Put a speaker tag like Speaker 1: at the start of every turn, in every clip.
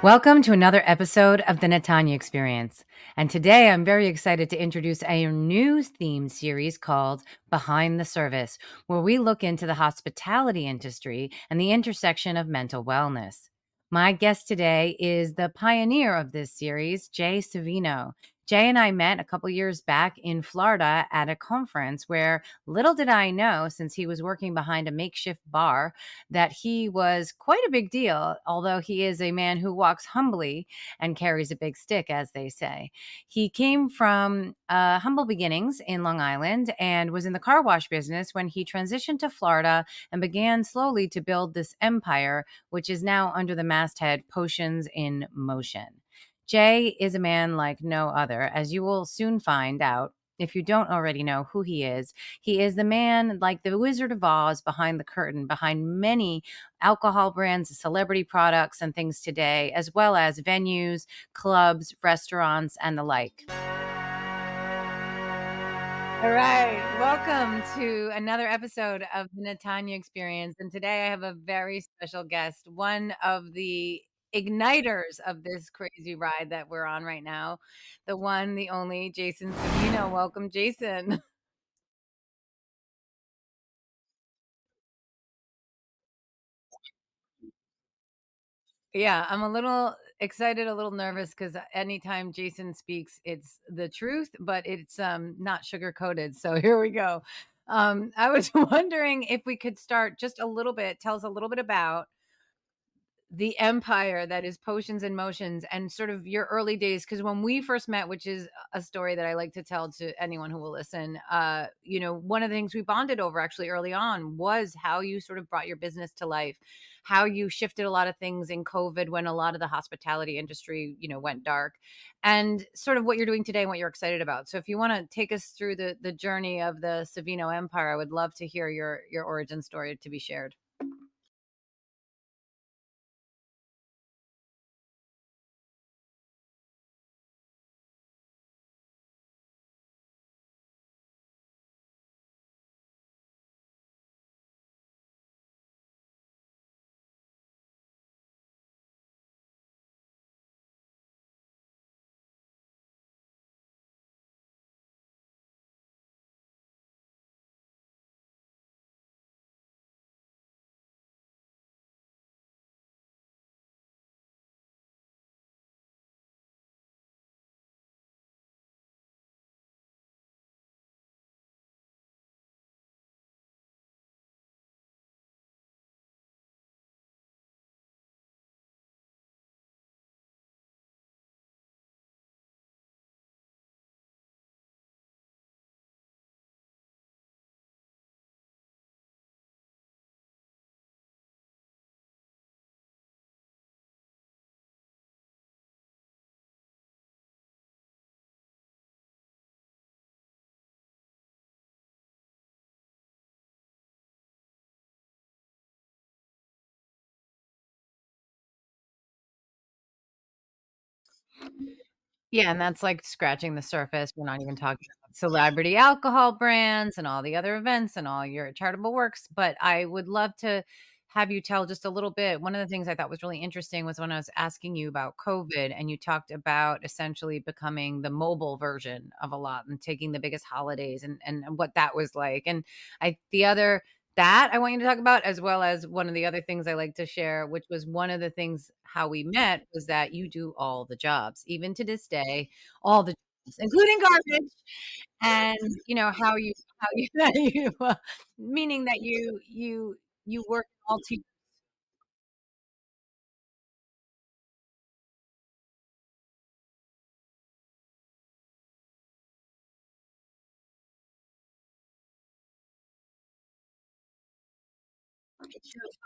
Speaker 1: Welcome to another episode of the Natanya Experience. And today I'm very excited to introduce a new theme series called Behind the Service, where we look into the hospitality industry and the intersection of mental wellness. My guest today is the pioneer of this series, Jay Savino. Jay and I met a couple years back in Florida at a conference where little did I know, since he was working behind a makeshift bar, that he was quite a big deal, although he is a man who walks humbly and carries a big stick, as they say. He came from humble beginnings in Long Island and was in the car wash business when he transitioned to Florida and began slowly to build this empire, which is now under the masthead Potions in Motion. Jay is a man like no other, as you will soon find out if you don't already know who he is. He is the man like the Wizard of Oz behind the curtain, behind many alcohol brands, celebrity products, and things today, as well as venues, clubs, restaurants, and the like. All right. Welcome to another episode of the Natanya Experience. And today I have a very special guest, one of the igniters of this crazy ride that we're on right now, the one, the only Jason Savino. Welcome, Jason. Yeah, I'm a little excited, a little nervous because anytime Jason speaks, it's the truth, but it's not sugar coated. So here we go. I was wondering if we could start just a little bit, tell us a little bit about the empire that is Potions and Motions and sort of your early days. Because when we first met, which is a story that I like to tell to anyone who will listen, one of the things we bonded over actually early on was how you sort of brought your business to life, how you shifted a lot of things in COVID when a lot of the hospitality industry, went dark, and sort of what you're doing today and what you're excited about. So if you want to take us through the journey of the Savino Empire, I would love to hear your origin story to be shared. Yeah, and that's like scratching the surface. We're not even talking about celebrity alcohol brands and all the other events and all your charitable works, but I would love to have you tell just a little bit. One of the things I thought was really interesting was when I was asking you about COVID and you talked about essentially becoming the mobile version of a lot and taking the biggest holidays and what that was like. And the other that I want you to talk about, as well as one of the other things I like to share, which was one of the things how we met was that you do all the jobs, even to this day, all the jobs, including garbage, and how you that you meaning that you work multi.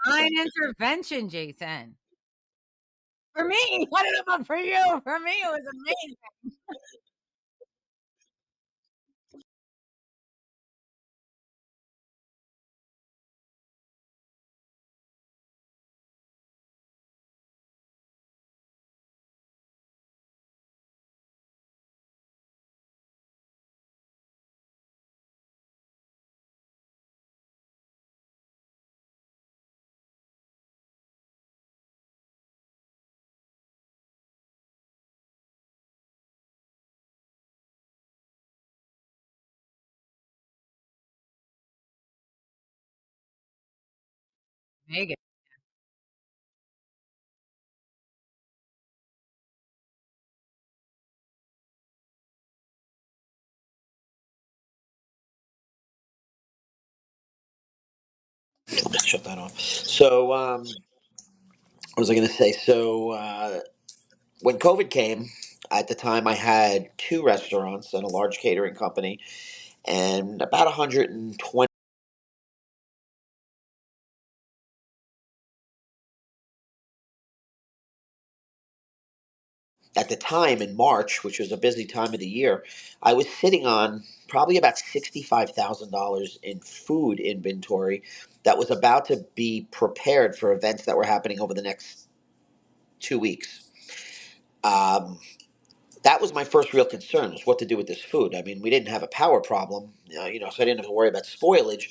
Speaker 1: Fine intervention, Jason. For me, I don't know about for you. For me, it was amazing. Vegas.
Speaker 2: Let's shut that off. So, what was I going to say? So, when COVID came, at the time I had two restaurants and a large catering company, and about 120 at the time in March, which was a busy time of the year. I was sitting on probably about $65,000 in food inventory that was about to be prepared for events that were happening over the next 2 weeks. Um, that was my first real concern, was what to do with this food. I mean, we didn't have a power problem, so I didn't have to worry about spoilage.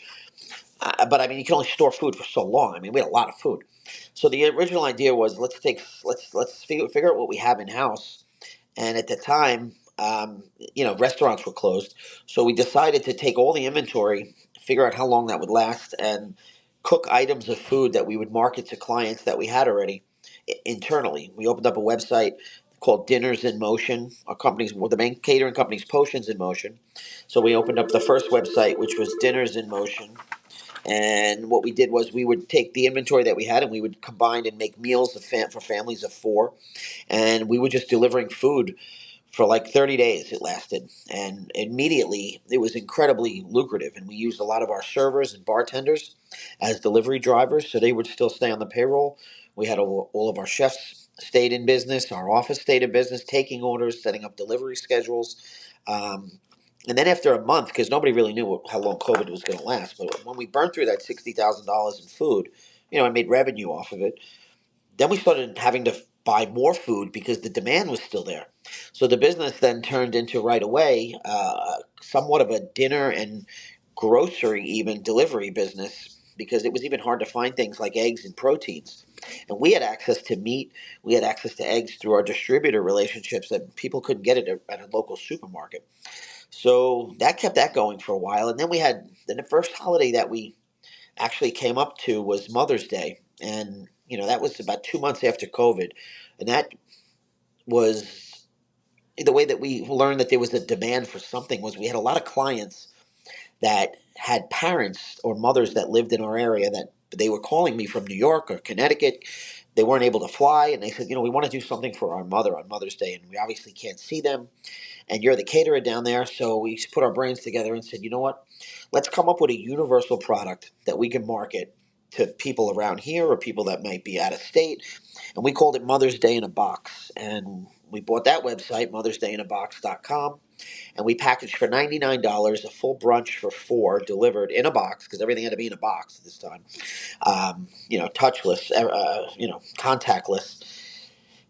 Speaker 2: But I mean, you can only store food for so long. I mean, we had a lot of food. So the original idea was, let's figure out what we have in house. And at the time, restaurants were closed, so we decided to take all the inventory, figure out how long that would last, and cook items of food that we would market to clients that we had already internally. We opened up a website called Dinners in Motion. Our company's well, the main catering company's Potions in Motion. So we opened up the first website, which was Dinners in Motion. And what we did was we would take the inventory that we had and we would combine and make meals for families of four. And we were just delivering food for like 30 days. It lasted, and immediately it was incredibly lucrative. And we used a lot of our servers and bartenders as delivery drivers, so they would still stay on the payroll. We had all of our chefs stayed in business, our office stayed in business, taking orders, setting up delivery schedules. um, and then after a month, because nobody really knew how long COVID was going to last, but when we burned through that $60,000 in food, I made revenue off of it. Then we started having to buy more food because the demand was still there. So the business then turned into right away somewhat of a dinner and grocery, even delivery business, because it was even hard to find things like eggs and proteins. And we had access to meat, we had access to eggs through our distributor relationships that people couldn't get at a local supermarket. So that kept that going for a while. And then we had the first holiday that we actually came up to was Mother's Day, and that was about 2 months after COVID, and that was the way that we learned that there was a demand for something. Was we had a lot of clients that had parents or mothers that lived in our area that they were calling me from New York or Connecticut. They weren't able to fly, and they said, we want to do something for our mother on Mother's Day, and we obviously can't see them, and you're the caterer down there. So we put our brains together and said, you know what? Let's come up with a universal product that we can market to people around here or people that might be out of state. And we called it Mother's Day in a Box. And we bought that website, mothersdayinabox.com, and we packaged for $99 a full brunch for four delivered in a box, because everything had to be in a box at this time. Touchless, contactless,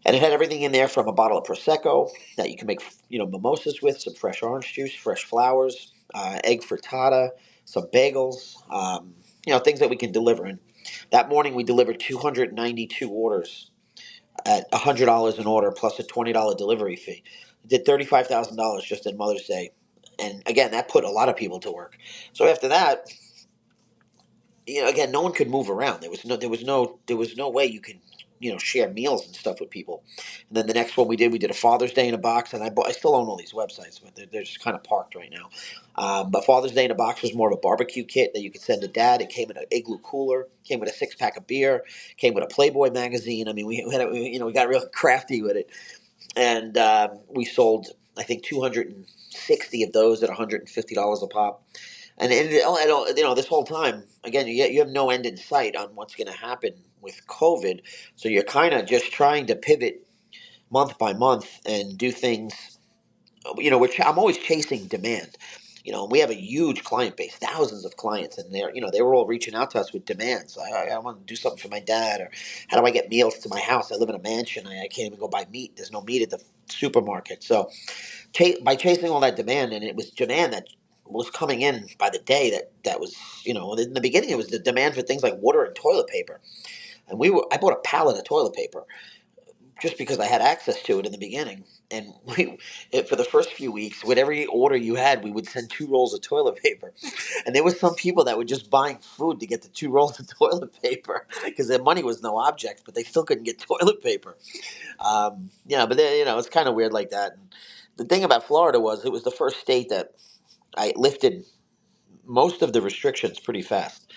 Speaker 2: and it had everything in there from a bottle of prosecco that you can make, mimosas with, some fresh orange juice, fresh flowers, egg frittata, some bagels, things that we can deliver. And that morning we delivered 292 orders at $100 an order plus a $20 delivery fee. Did $35,000 just in Mother's Day. And again, that put a lot of people to work. So after that, again, no one could move around. There was no way you could, share meals and stuff with people. And then the next one we did a Father's Day in a Box, and I still own all these websites, but they're just kind of parked right now. But Father's Day in a Box was more of a barbecue kit that you could send to dad. It came in an igloo cooler, came with a 6 pack of beer, came with a Playboy magazine. I mean, we got real crafty with it, and we sold I think 260 of those at $150 a pop. And this whole time, again, you have no end in sight on what's going to happen with COVID. So you're kind of just trying to pivot month by month and do things. I'm always chasing demand. We have a huge client base, thousands of clients, and they were all reaching out to us with demands. I want to do something for my dad, or how do I get meals to my house? I live in a mansion. I can't even go buy meat. There's no meat at the supermarket. So by chasing all that demand, and it was demand that was coming in by the day, that was, in the beginning it was the demand for things like water and toilet paper. And I bought a pallet of toilet paper, just because I had access to it in the beginning. And for the first few weeks, with every order you had, we would send 2 rolls of toilet paper. And there were some people that were just buying food to get the 2 rolls of toilet paper because their money was no object, but they still couldn't get toilet paper. Yeah, but then, it's kind of weird like that. And the thing about Florida was it was the first state that I lifted most of the restrictions pretty fast.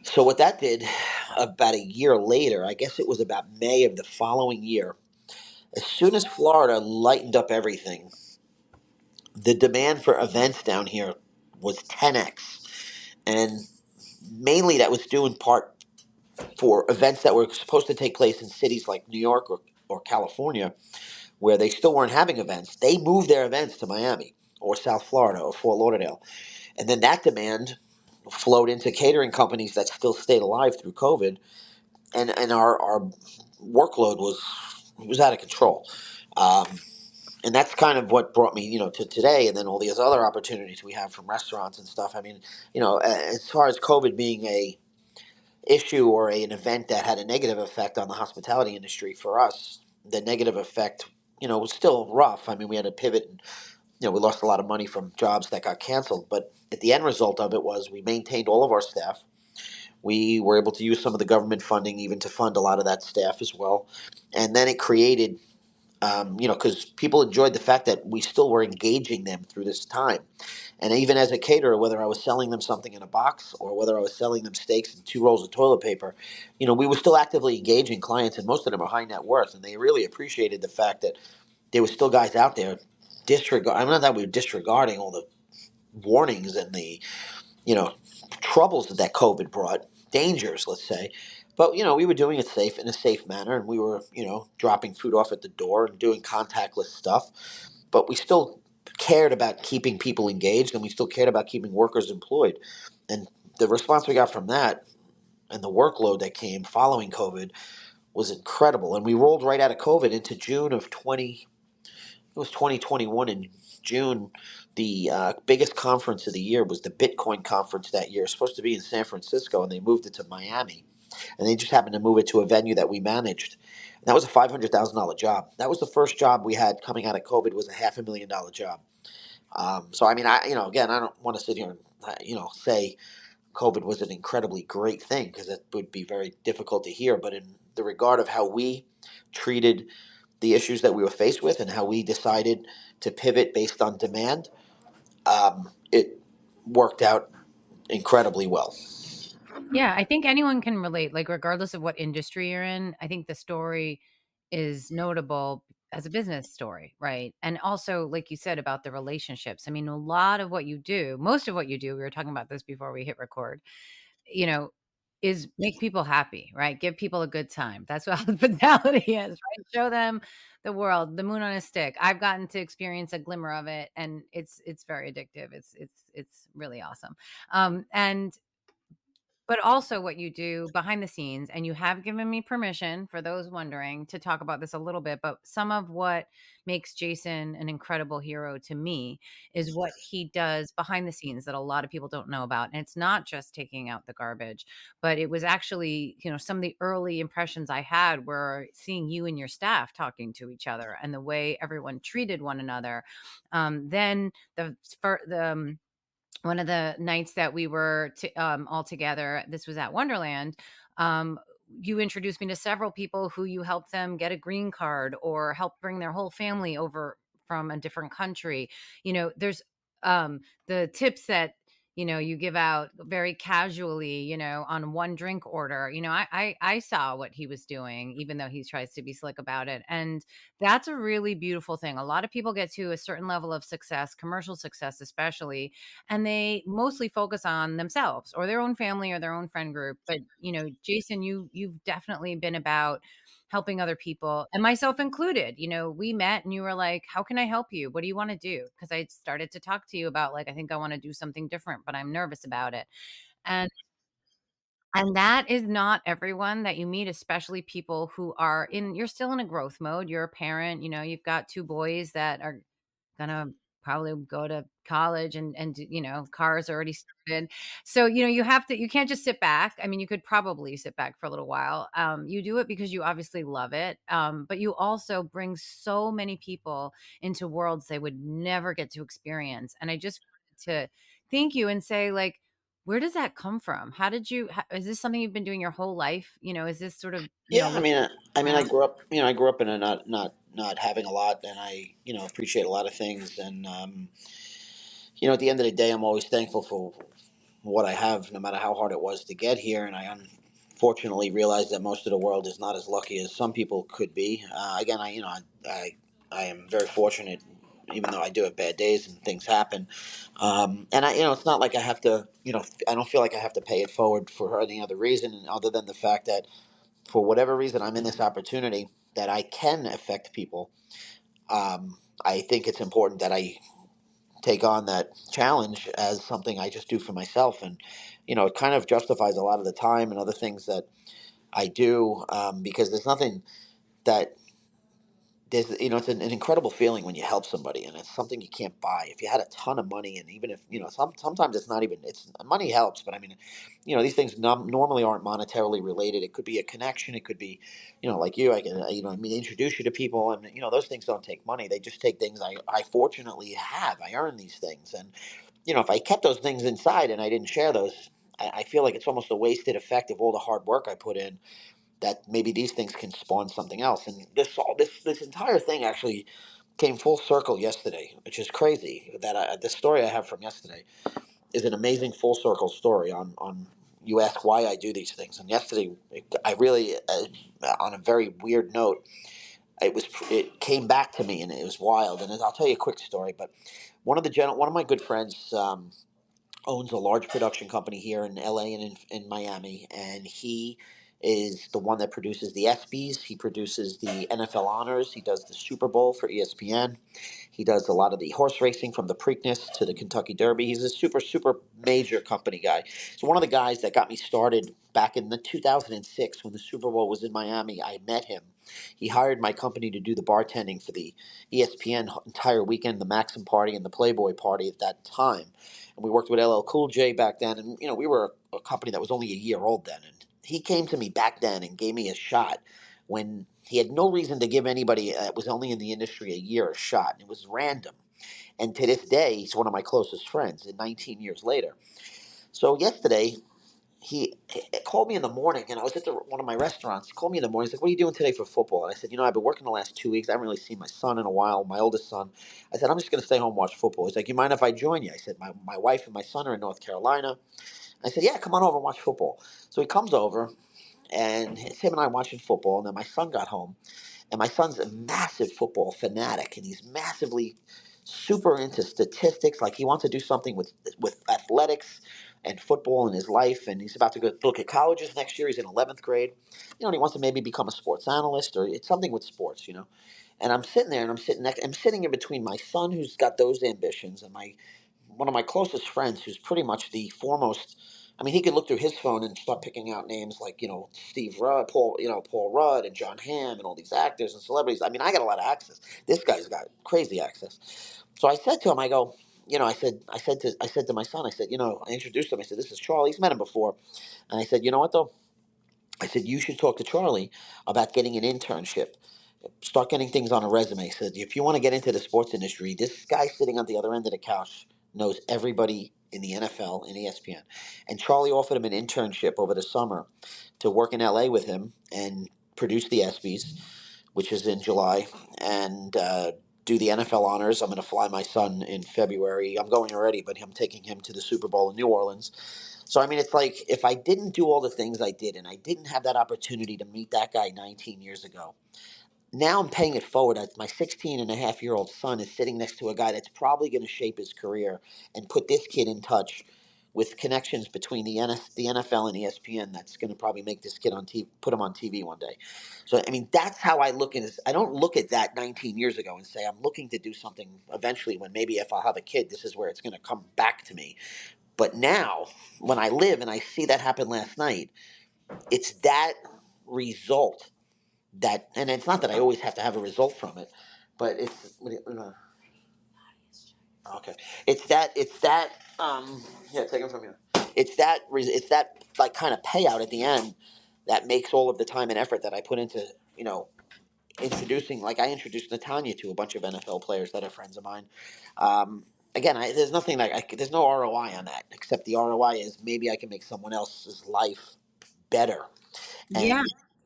Speaker 2: So what that did, about a year later, I guess it was about May of the following year, as soon as Florida lightened up everything, the demand for events down here was 10x. And mainly that was due in part for events that were supposed to take place in cities like New York or California, where they still weren't having events. They moved their events to Miami or South Florida or Fort Lauderdale. And then that demand flowed into catering companies that still stayed alive through COVID. And our workload was out of control. Um, and that's kind of what brought me, to today, and then all these other opportunities we have from restaurants and stuff. I mean, as far as COVID being a issue or an event that had a negative effect on the hospitality industry for us, the negative effect, was still rough. I mean, we had to pivot, and we lost a lot of money from jobs that got canceled. But at the end result of it was we maintained all of our staff. We were able to use some of the government funding even to fund a lot of that staff as well, and then it created because people enjoyed the fact that we still were engaging them through this time. And even as a caterer, whether I was selling them something in a box or whether I was selling them steaks and 2 rolls of toilet paper, we were still actively engaging clients, and most of them are high net worth, and they really appreciated the fact that there were still guys out there disregard. I'm not that we were disregarding all the warnings and the you know, troubles that COVID brought, dangers, let's say. But we were doing it safe in a safe manner, and we were dropping food off at the door and doing contactless stuff. But we still cared about keeping people engaged, and we still cared about keeping workers employed. And the response we got from that and the workload that came following COVID was incredible. And we rolled right out of COVID into June of 20. It was 2021 in June. The biggest conference of the year was the Bitcoin conference that year. It was supposed to be in San Francisco, and they moved it to Miami. And they just happened to move it to a venue that we managed. And that was a $500,000 job. That was the first job we had coming out of COVID. Was a $500,000 job. So I mean, again, I don't want to sit here and say COVID was an incredibly great thing because it would be very difficult to hear. But in the regard of how we treated the issues that we were faced with and how we decided to pivot based on demand, it worked out incredibly well.
Speaker 1: Yeah, I think anyone can relate, like, regardless of what industry you're in. I think the story is notable as a business story, right? And also, like you said about the relationships. I mean, a lot of what you do, most of what you do, we were talking about this before we hit record, you know, is make people happy, right? Give people a good time. That's what hospitality is, right? Show them the world, the moon on a stick. I've gotten to experience a glimmer of it, and it's very addictive. It's really awesome. And but also what you do behind the scenes, and you have given me permission, for those wondering, to talk about this a little bit, but some of what makes Jason an incredible hero to me is what he does behind the scenes that a lot of people don't know about. And it's not just taking out the garbage, but it was actually, some of the early impressions I had were seeing you and your staff talking to each other and the way everyone treated one another. Then the one of the nights that we were all together, this was at Wonderland. Um, you introduced me to several people who you helped them get a green card or help bring their whole family over from a different country. There's the tips that you give out very casually, on one drink order. I saw what he was doing, even though he tries to be slick about it, and that's a really beautiful thing. A lot of people get to a certain level of success, commercial success especially, and they mostly focus on themselves or their own family or their own friend group. But Jason, you've definitely been about helping other people, and myself included. We met and you were like, how can I help you? What do you want to do? Because I started to talk to you about, like, I think I want to do something different, but I'm nervous about it. And and that is not everyone that you meet, especially people who you're still in a growth mode. You're a parent, you've got two boys that are gonna probably go to college and cars already started. So, you can't just sit back. I mean, you could probably sit back for a little while. You do it because you obviously love it. But you also bring so many people into worlds they would never get to experience. And I just wanted to thank you and say, like, where does that come from? How did you, is this something you've been doing your whole life? Is this sort of,
Speaker 2: Yeah,
Speaker 1: looking
Speaker 2: I
Speaker 1: around?
Speaker 2: grew up, I grew up in a not having a lot, and I, appreciate a lot of things, and at the end of the day, I'm always thankful for what I have, no matter how hard it was to get here. And I unfortunately realize that most of the world is not as lucky as some people could be. Again, I am very fortunate, even though I do have bad days and things happen. And it's not like I have to, I don't feel like I have to pay it forward for any other reason other than the fact that for whatever reason I'm in this opportunity that I can affect people. I think it's important that I take on that challenge as something I just do for myself. And, it kind of justifies a lot of the time and other things that I do because there's nothing that there's, it's an incredible feeling when you help somebody, and it's something you can't buy. If you had a ton of money, and even if, sometimes it's not even, it's money helps, but I mean, these things normally aren't monetarily related. It could be a connection. It could be, like you, I can, I mean, introduce you to people, and, those things don't take money. They just take things I fortunately have. I earn these things. And, if I kept those things inside and I didn't share those, I feel like it's almost a wasted effect of all the hard work I put in, that maybe these things can spawn something else. And this entire thing actually came full circle yesterday, which is crazy. That the story I have from yesterday is an amazing full circle story on. You ask why I do these things, and yesterday I really, on a very weird note, it came back to me, and it was wild. And I'll tell you a quick story. But one of my good friends. Owns a large production company here in LA and in Miami, and he is the one that produces the ESPYS. He produces the NFL honors. He does the Super Bowl for ESPN. He does a lot of the horse racing from the Preakness to the Kentucky Derby. He's a super major company guy. So one of the guys that got me started back in the 2006 when the Super Bowl was in Miami, I met him. He hired my company to do the bartending for the ESPN entire weekend, the Maxim party and the Playboy party at that time. And we worked with LL Cool J back then, and we were a company that was only a year old then. And he came to me back then and gave me a shot when he had no reason to give anybody that was only in the industry a year a shot. It was random. And to this day, he's one of my closest friends, and 19 years later. So yesterday, he called me in the morning, and I was at one of my restaurants. He called me in the morning. He's like, "What are you doing today for football?" And I said, "I've been working the last 2 weeks. I haven't really seen my son in a while, my oldest son." I said, "I'm just going to stay home and watch football." He's like, "You mind if I join you?" I said, my wife and my son are in North Carolina. I said, "Yeah, come on over and watch football." So he comes over, and it's him and I watching football. And then my son got home, and my son's a massive football fanatic, and he's massively super into statistics. Like he wants to do something with athletics and football in his life, and he's about to go look at colleges next year. He's in 11th grade, and he wants to maybe become a sports analyst or it's something with sports. And I'm sitting there, and I'm sitting in between my son, who's got those ambitions, and my one of my closest friends, who's pretty much the foremost. I mean, he could look through his phone and start picking out names like Steve Rudd, Paul Rudd, and John Hamm, and all these actors and celebrities. I mean, I got a lot of access. This guy's got crazy access. So I said to him, I go, I said to my son, I said, I introduced him. I said, "This is Charlie." He's met him before, and I said, "You know what though?" I said, "You should talk to Charlie about getting an internship. Start getting things on a resume." So if you want to get into the sports industry, this guy sitting on the other end of the couch knows everybody in the NFL and ESPN. And Charlie offered him an internship over the summer to work in LA with him and produce the ESPYs, which is in July, and do the NFL honors. I'm going to fly my son in February. I'm going already, but I'm taking him to the Super Bowl in New Orleans. So, I mean, it's like if I didn't do all the things I did and I didn't have that opportunity to meet that guy 19 years ago, now I'm paying it forward. My 16 and a half year old son is sitting next to a guy that's probably going to shape his career and put this kid in touch with connections between the NFL and ESPN that's going to probably make this kid on TV, put him on TV one day. So, I mean, that's how I look at this. I don't look at that 19 years ago and say I'm looking to do something eventually when maybe if I'll have a kid, this is where it's going to come back to me. But now, when I live and I see that happen last night, it's that result that, and it's not that I always have to have a result from it, but it's Okay. It's that yeah, take it from you. It's that like kind of payout at the end that makes all of the time and effort that I put into, you know, introducing, like I introduced Natanya to a bunch of NFL players that are friends of mine. Again, there's nothing like there's no ROI on that, except the ROI is maybe I can make someone else's life better. And
Speaker 1: Yeah.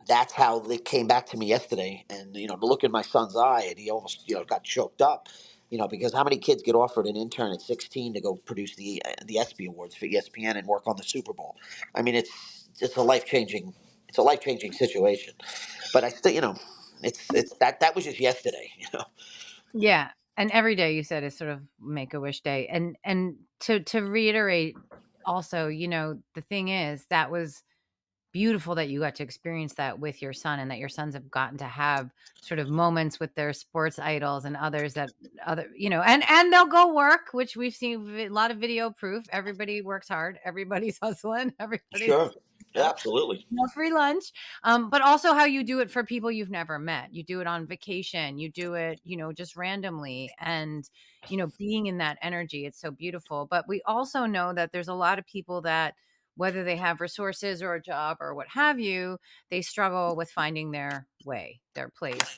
Speaker 2: that's how it came back to me yesterday. And the look in my son's eye, and he almost got choked up. Because how many kids get offered an intern at 16 to go produce the ESPY awards for ESPN and work on the Super Bowl? I mean, it's a life changing situation. But I still, it's that was just yesterday.
Speaker 1: Yeah, and every day you said is sort of make a wish day, and to reiterate also, the thing is that was beautiful that you got to experience that with your son and that your sons have gotten to have sort of moments with their sports idols and others that and they'll go work, which we've seen a lot of video proof. Everybody works hard, everybody's hustling, everybody's
Speaker 2: Sure. Yeah,
Speaker 1: stuff.
Speaker 2: absolutely.
Speaker 1: No free lunch. But also how you do it for people you've never met. You do it on vacation. You do it, just randomly. And, being in that energy, it's so beautiful. But we also know that there's a lot of people that, whether they have resources or a job or what have you, they struggle with finding their way, their place.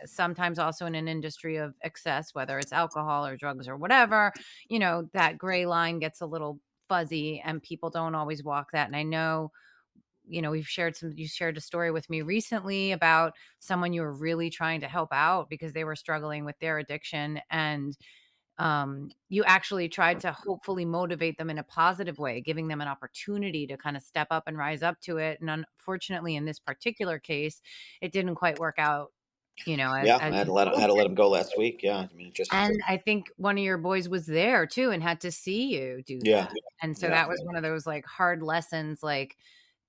Speaker 1: Sometimes also in an industry of excess, whether it's alcohol or drugs or whatever, that gray line gets a little fuzzy and people don't always walk that. And I know you shared a story with me recently about someone you were really trying to help out because they were struggling with their addiction, and you actually tried to hopefully motivate them in a positive way, giving them an opportunity to kind of step up and rise up to it. And unfortunately, in this particular case, it didn't quite work out,
Speaker 2: Yeah,
Speaker 1: as
Speaker 2: I had
Speaker 1: you
Speaker 2: to let I had to
Speaker 1: hoped.
Speaker 2: let him go last week. Yeah, I mean, it just
Speaker 1: And I think one of your boys was there too and had to see you do
Speaker 2: yeah,
Speaker 1: that. And so
Speaker 2: yeah,
Speaker 1: that was one of those, like, hard lessons, like,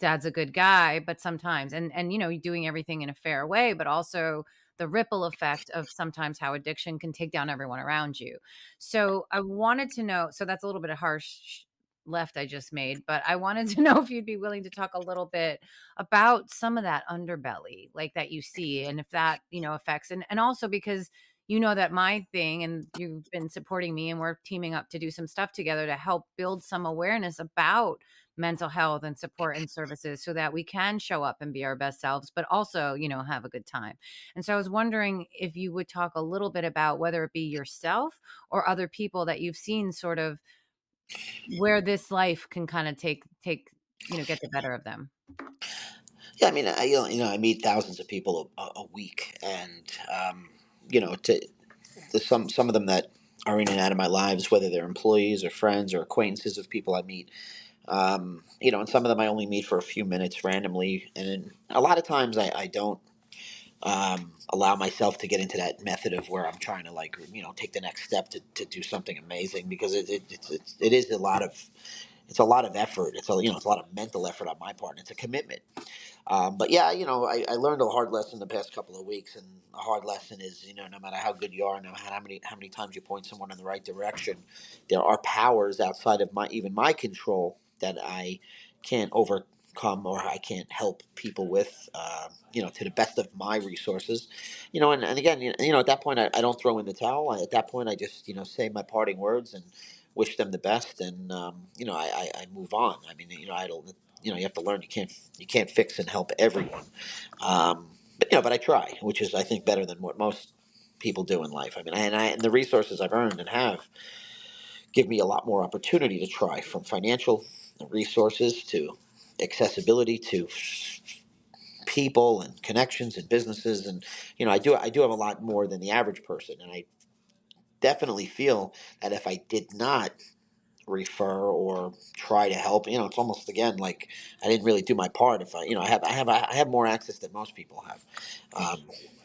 Speaker 1: dad's a good guy, but sometimes doing everything in a fair way, but also the ripple effect of sometimes how addiction can take down everyone around you. So I wanted to know, so that's a little bit of harsh left I just made, but I wanted to know if you'd be willing to talk a little bit about some of that underbelly, like, that you see, and if that, affects, and also because that my thing, and you've been supporting me, and we're teaming up to do some stuff together to help build some awareness about mental health and support and services so that we can show up and be our best selves, but also, have a good time. And so I was wondering if you would talk a little bit about whether it be yourself or other people that you've seen sort of where this life can kind of get the better of them.
Speaker 2: yeah. I mean, I meet thousands of people a week, and there's some of them that are in and out of my lives, whether they're employees or friends or acquaintances of people I meet. And some of them I only meet for a few minutes randomly, and a lot of times I don't allow myself to get into that method of where I'm trying to, like, take the next step to do something amazing, because it is a lot of effort. It's a lot of mental effort on my part, and it's a commitment. But yeah, I learned a hard lesson the past couple of weeks, and a hard lesson is, no matter how good you are, no matter how many times you point someone in the right direction, there are powers outside of my control that I can't overcome, or I can't help people with, to the best of my resources, and again, at that point, I don't throw in the towel. At that point, I just, say my parting words and wish them the best, and I move on. I mean, I don't. You have to learn, you can't fix and help everyone. But I try, which is, I think, better than what most people do in life. I mean, and the resources I've earned and have give me a lot more opportunity to try, from financial resources to accessibility to people and connections and businesses. And I do have a lot more than the average person, and I definitely feel that if I did not refer or try to help, it's almost, again, like I didn't really do my part. If I have more access than most people have. um,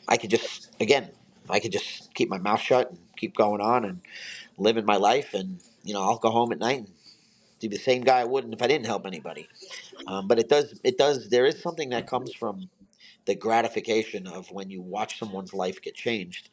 Speaker 2: I could just, again, I could just keep my mouth shut and keep going on and living my life, and I'll go home at night and be the same guy I wouldn't if I didn't help anybody. But it does there is something that comes from the gratification of when you watch someone's life get changed,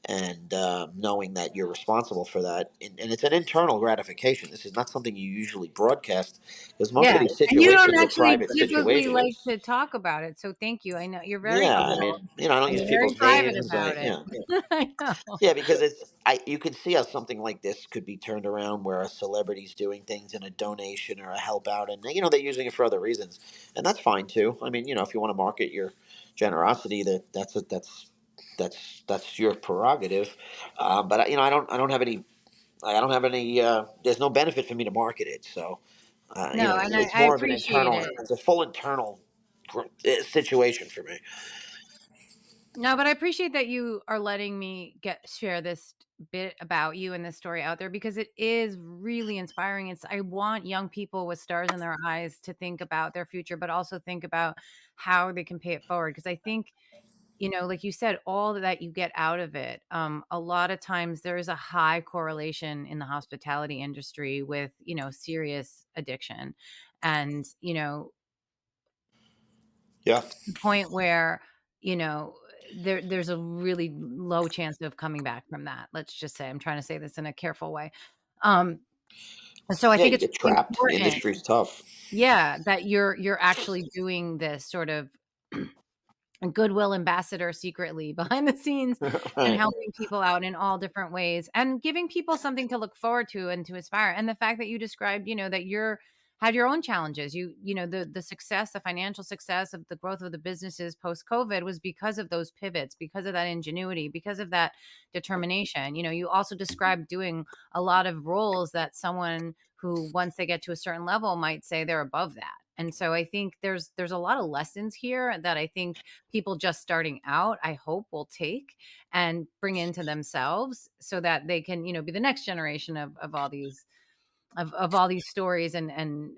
Speaker 2: and knowing that you're responsible for that, and it's an internal gratification. This is not something you usually broadcast, because most of
Speaker 1: Yeah,
Speaker 2: these
Speaker 1: and you don't
Speaker 2: situations are
Speaker 1: actually
Speaker 2: private
Speaker 1: typically like
Speaker 2: situations.
Speaker 1: to talk about it, so thank you. I know you're very
Speaker 2: Yeah, I
Speaker 1: humble,
Speaker 2: mean, I don't
Speaker 1: and
Speaker 2: use
Speaker 1: you're very
Speaker 2: people's
Speaker 1: private
Speaker 2: names.
Speaker 1: about it.
Speaker 2: Yeah,
Speaker 1: I know.
Speaker 2: yeah, because you can see how something like this could be turned around, where a celebrity's doing things in a donation or a help out, and they're using it for other reasons, and that's fine too. I mean, if you want to market your generosity, that's your prerogative. But I don't have any. There's no benefit for me to market it, so
Speaker 1: No, and
Speaker 2: it's
Speaker 1: I
Speaker 2: more of an
Speaker 1: appreciate
Speaker 2: internal.
Speaker 1: it.
Speaker 2: It's a full internal situation for me.
Speaker 1: No, but I appreciate that you are letting me get share this bit about you and this story out there because it is really inspiring. I want young people with stars in their eyes to think about their future, but also think about how they can pay it forward. Because I think, like you said, all that you get out of it. A lot of times there is a high correlation in the hospitality industry with, serious addiction. And,
Speaker 2: Yeah,
Speaker 1: the point where, you know, there's a really low chance of coming back from that. Let's just say, I'm trying to say this in a careful way. Um, so I
Speaker 2: yeah,
Speaker 1: think
Speaker 2: you
Speaker 1: it's
Speaker 2: get
Speaker 1: really
Speaker 2: trapped. The
Speaker 1: important,
Speaker 2: industry's tough.
Speaker 1: yeah, that you're actually doing this sort of a goodwill ambassador secretly behind the scenes and
Speaker 2: Right.
Speaker 1: helping people out in all different ways and giving people something to look forward to and to aspire. And the fact that you described, that you're had your own challenges. The success, the financial success of the growth of the businesses post COVID was because of those pivots, because of that ingenuity, because of that determination. You also described doing a lot of roles that someone who once they get to a certain level might say they're above that. And so I think there's a lot of lessons here that I think people just starting out, I hope, will take and bring into themselves so that they can, be the next generation of all these of all these stories and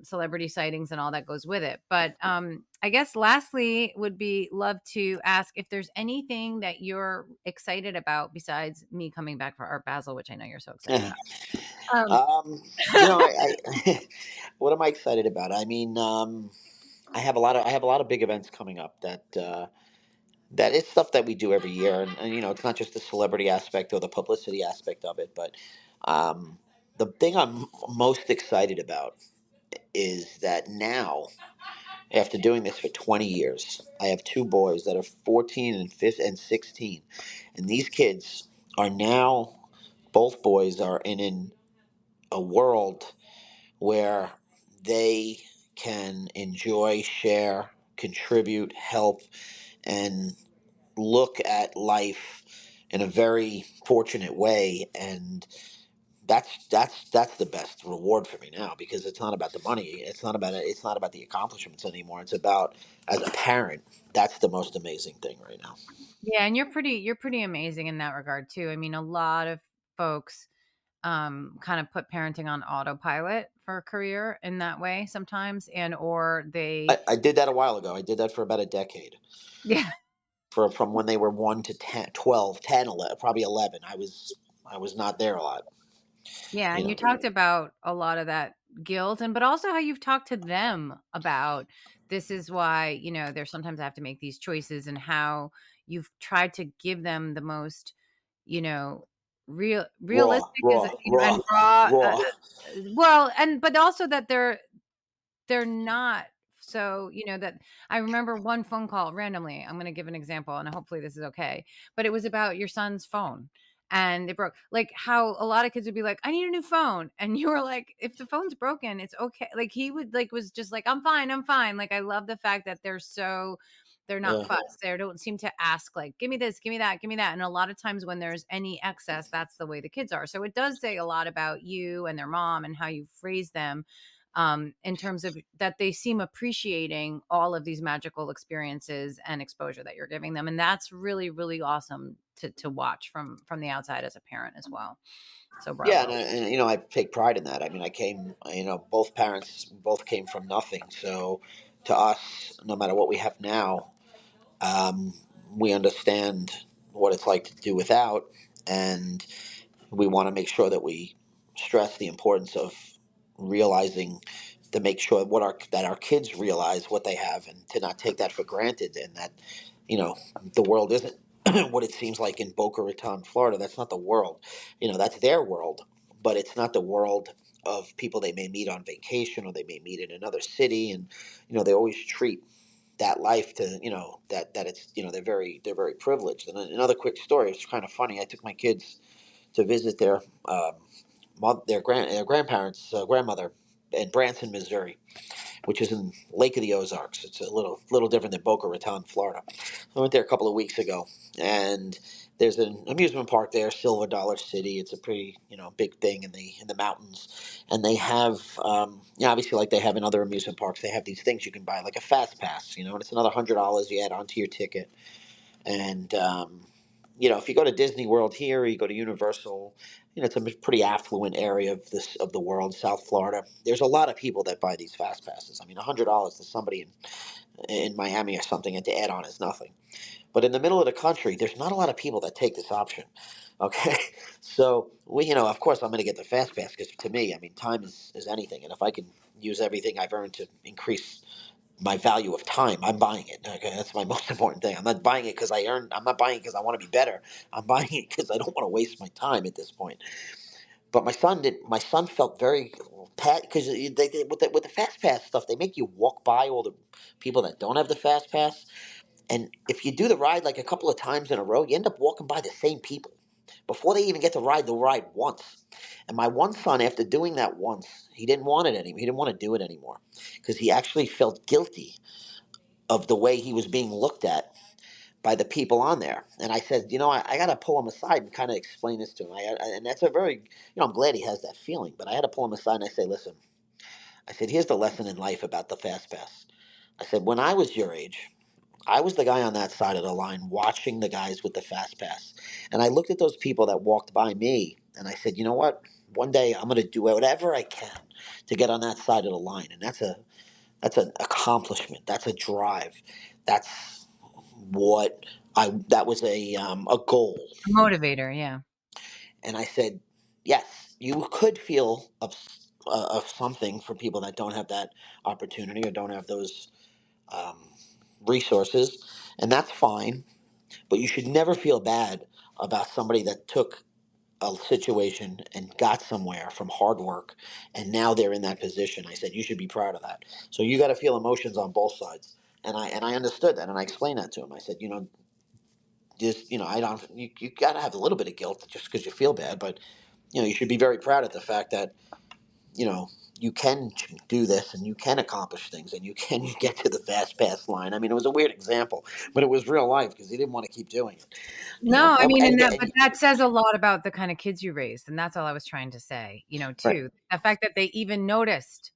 Speaker 1: celebrity sightings and all that goes with it. But I guess lastly would be love to ask if there's anything that you're excited about besides me coming back for Art Basel, which I know you're so excited about.
Speaker 2: um, what am I excited about? I mean, I have a lot of big events coming up that is stuff that we do every year, and it's not just the celebrity aspect or the publicity aspect of it, but um, the thing I'm most excited about is that now, after doing this for 20 years, I have two boys that are 14 and 15 and 16, and these kids are now, both boys are in a world where they can enjoy, share, contribute, help, and look at life in a very fortunate way. And that's the best reward for me now, because it's not about the money. It's not about the accomplishments anymore. It's about, as a parent, that's the most amazing thing right now.
Speaker 1: Yeah, and you're pretty amazing in that regard too. I mean, a lot of folks kind of put parenting on autopilot for a career in that way sometimes, and or they
Speaker 2: I did that a while ago. I did that for about a decade.
Speaker 1: yeah.
Speaker 2: From when they were 1 to 10, 12, 10, 11, probably 11. I was not there a lot.
Speaker 1: Yeah,
Speaker 2: You
Speaker 1: and you
Speaker 2: know.
Speaker 1: talked about a lot of that guilt but also how you've talked to them about this is why, there's sometimes I have to make these choices and how you've tried to give them the most, you know,
Speaker 2: Raw,
Speaker 1: realistic is,
Speaker 2: raw,
Speaker 1: and
Speaker 2: raw,
Speaker 1: raw
Speaker 2: raw.
Speaker 1: well, but also that they're not so, that I remember one phone call randomly. I'm gonna give an example, and hopefully this is okay, but it was about your son's phone, and it broke. Like, how a lot of kids would be like, "I need a new phone," and you were like, "If the phone's broken, it's okay." Like, he would like was just like, "I'm fine, I'm fine." Like, I love the fact that they're not
Speaker 2: Yeah.
Speaker 1: fussed. They don't seem to ask like, "Give me this, give me that, give me that." And a lot of times when there's any excess, that's the way the kids are. So it does say a lot about you and their mom and how you phrase them, in terms of that they seem appreciating all of these magical experiences and exposure that you're giving them, and that's really, really awesome to watch from the outside as a parent as well. So
Speaker 2: Yeah,
Speaker 1: bravo.
Speaker 2: I take pride in that. I mean, both parents both came from nothing. So to us, no matter what we have now, um, we understand what it's like to do without, and we want to make sure that we stress the importance of realizing, to make sure that our kids realize what they have, and to not take that for granted, and that the world isn't what it seems like in Boca Raton, Florida. That's not the world. That's their world, but it's not the world of people they may meet on vacation or they may meet in another city. And, they always treat that life to, that it's, they're very privileged. And another quick story, it's kind of funny. I took my kids to visit their grandparents, grandmother in Branson, Missouri, which is in Lake of the Ozarks. It's a little different than Boca Raton, Florida. I went there a couple of weeks ago, and there's an amusement park there, Silver Dollar City. It's a pretty big thing in the mountains, and they have obviously like they have in other amusement parks, they have these things you can buy like a fast pass, and it's another $100 you add onto your ticket, and if you go to Disney World here, or you go to Universal, it's a pretty affluent area of the world, South Florida. There's a lot of people that buy these fast passes. I mean, $100 to somebody in Miami or something, and to add on is nothing. But in the middle of the country, there's not a lot of people that take this option. Okay, so of course, I'm going to get the fast pass because to me, I mean, time is anything, and if I can use everything I've earned to increase my value of time, I'm buying it. Okay, that's my most important thing. I'm not buying it because I earned. I'm not buying it because I want to be better. I'm buying it because I don't want to waste my time at this point. But my son did. My son felt very pat because with the fast pass stuff, they make you walk by all the people that don't have the fast pass, and if you do the ride like a couple of times in a row, you end up walking by the same people before they even get to ride the ride once. And my one son, after doing that once, he didn't want it anymore. He didn't want to do it anymore because he actually felt guilty of the way he was being looked at by the people on there. And I said, I got to pull him aside and kind of explain this to him. And that's a very, I'm glad he has that feeling, but I had to pull him aside and I say, listen, I said, here's the lesson in life about the fast pass. I said, when I was your age, I was the guy on that side of the line watching the guys with the fast pass. And I looked at those people that walked by me and I said, you know what? One day I'm going to do whatever I can to get on that side of the line. And that's an accomplishment. That's a drive. That's that was a goal.
Speaker 1: A motivator, yeah.
Speaker 2: And I said, yes, you could feel of something for people that don't have that opportunity or don't have those um, resources, and that's fine. But you should never feel bad about somebody that took a situation and got somewhere from hard work, and now they're in that position. I said you should be proud of that. So you got to feel emotions on both sides, and I understood that, and I explained that to him. I said, just I don't. You got to have a little bit of guilt just because you feel bad, but you should be very proud of the fact that you know you can do this and you can accomplish things and you can get to the fast pass line. I mean, it was a weird example, but it was real life because he didn't want to keep doing it.
Speaker 1: No, I mean,
Speaker 2: And
Speaker 1: and
Speaker 2: again,
Speaker 1: that but that says a lot about the kind of kids you raised, and that's all I was trying to say,
Speaker 2: right,
Speaker 1: too. The fact that they even noticed.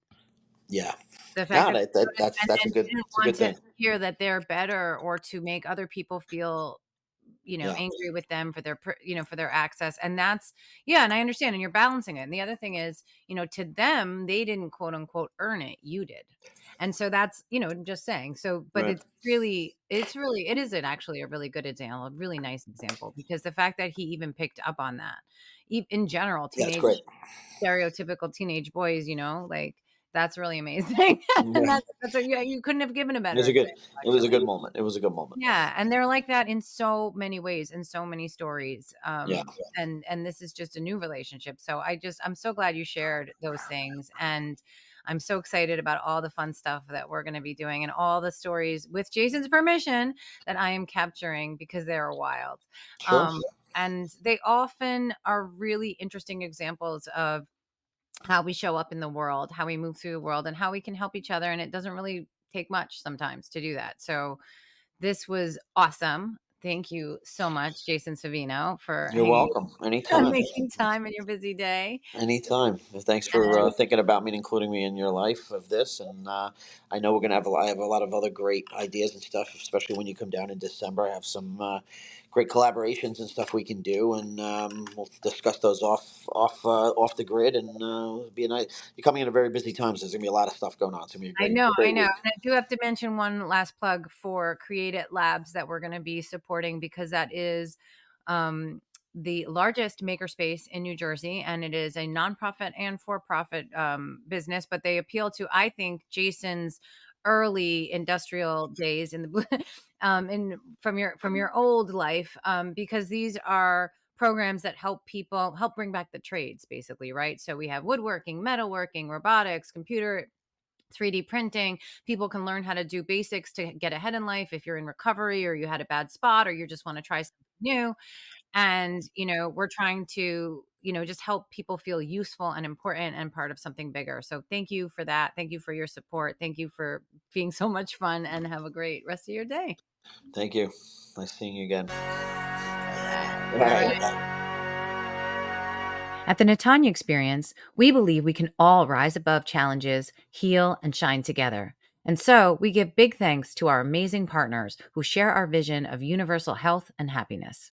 Speaker 2: yeah,
Speaker 1: The fact
Speaker 2: no,
Speaker 1: that
Speaker 2: that,
Speaker 1: they
Speaker 2: that
Speaker 1: noticed
Speaker 2: that's
Speaker 1: and
Speaker 2: that's a
Speaker 1: and
Speaker 2: good
Speaker 1: didn't
Speaker 2: it's a
Speaker 1: want
Speaker 2: good
Speaker 1: to
Speaker 2: thing.
Speaker 1: hear that they're better or to make other people feel,
Speaker 2: Yeah,
Speaker 1: angry with them for their for their access, and that's yeah, and I understand, and you're balancing it, and the other thing is, to them, they didn't quote unquote "earn it," you did. And so that's, just saying. So, but
Speaker 2: right.
Speaker 1: it is actually a really good example, a really nice example, because the fact that he even picked up on that, in general,
Speaker 2: Yeah, it's great.
Speaker 1: stereotypical teenage boys, like that's really amazing. And
Speaker 2: Yeah,
Speaker 1: yeah, you couldn't have given a
Speaker 2: it
Speaker 1: better
Speaker 2: was a good.
Speaker 1: example,
Speaker 2: It was a good
Speaker 1: actually.
Speaker 2: moment. It was a good moment.
Speaker 1: Yeah, and they're like that in so many ways, in so many stories.
Speaker 2: Yeah,
Speaker 1: And this is just a new relationship. So I'm so glad you shared those things, and I'm so excited about all the fun stuff that we're going to be doing and all the stories with Jason's permission that I am capturing because they're wild.
Speaker 2: sure.
Speaker 1: Um, and they often are really interesting examples of how we show up in the world, how we move through the world, and how we can help each other. And it doesn't really take much sometimes to do that. So this was awesome. Thank you so much, Jason Savino, for
Speaker 2: You're
Speaker 1: hanging
Speaker 2: welcome. Anytime.
Speaker 1: making time in your busy day.
Speaker 2: Anytime. Thanks for
Speaker 1: And
Speaker 2: thinking about me and including me in your life of this. And I know we're gonna have I have a lot of other great ideas and stuff, especially when you come down in December. I have some great collaborations and stuff we can do, and we'll discuss those off the grid. And it'll be a night. You're coming in a very busy time, so there's gonna be a lot of stuff going on. It's gonna be a
Speaker 1: I
Speaker 2: great
Speaker 1: know, I
Speaker 2: great
Speaker 1: know.
Speaker 2: week.
Speaker 1: And I do have to mention one last plug for Create It Labs that we're going to be supporting, because that is um, the largest makerspace in New Jersey, and it is a nonprofit and for-profit business. But they appeal to, I think, Jason's early industrial days in the in from your old life, because these are programs that help bring back the trades, basically, right? So we have woodworking, metalworking, robotics, computer 3D printing. People can learn how to do basics to get ahead in life if you're in recovery or you had a bad spot or you just want to try something new. And, we're trying to, just help people feel useful and important and part of something bigger. So thank you for that. Thank you for your support. Thank you for being so much fun, and have a great rest of your day.
Speaker 2: Thank you. Nice seeing you again. All
Speaker 1: All
Speaker 2: right.
Speaker 1: right. At the Natanya Experience, we believe we can all rise above challenges, heal, and shine together. And so we give big thanks to our amazing partners who share our vision of universal health and happiness.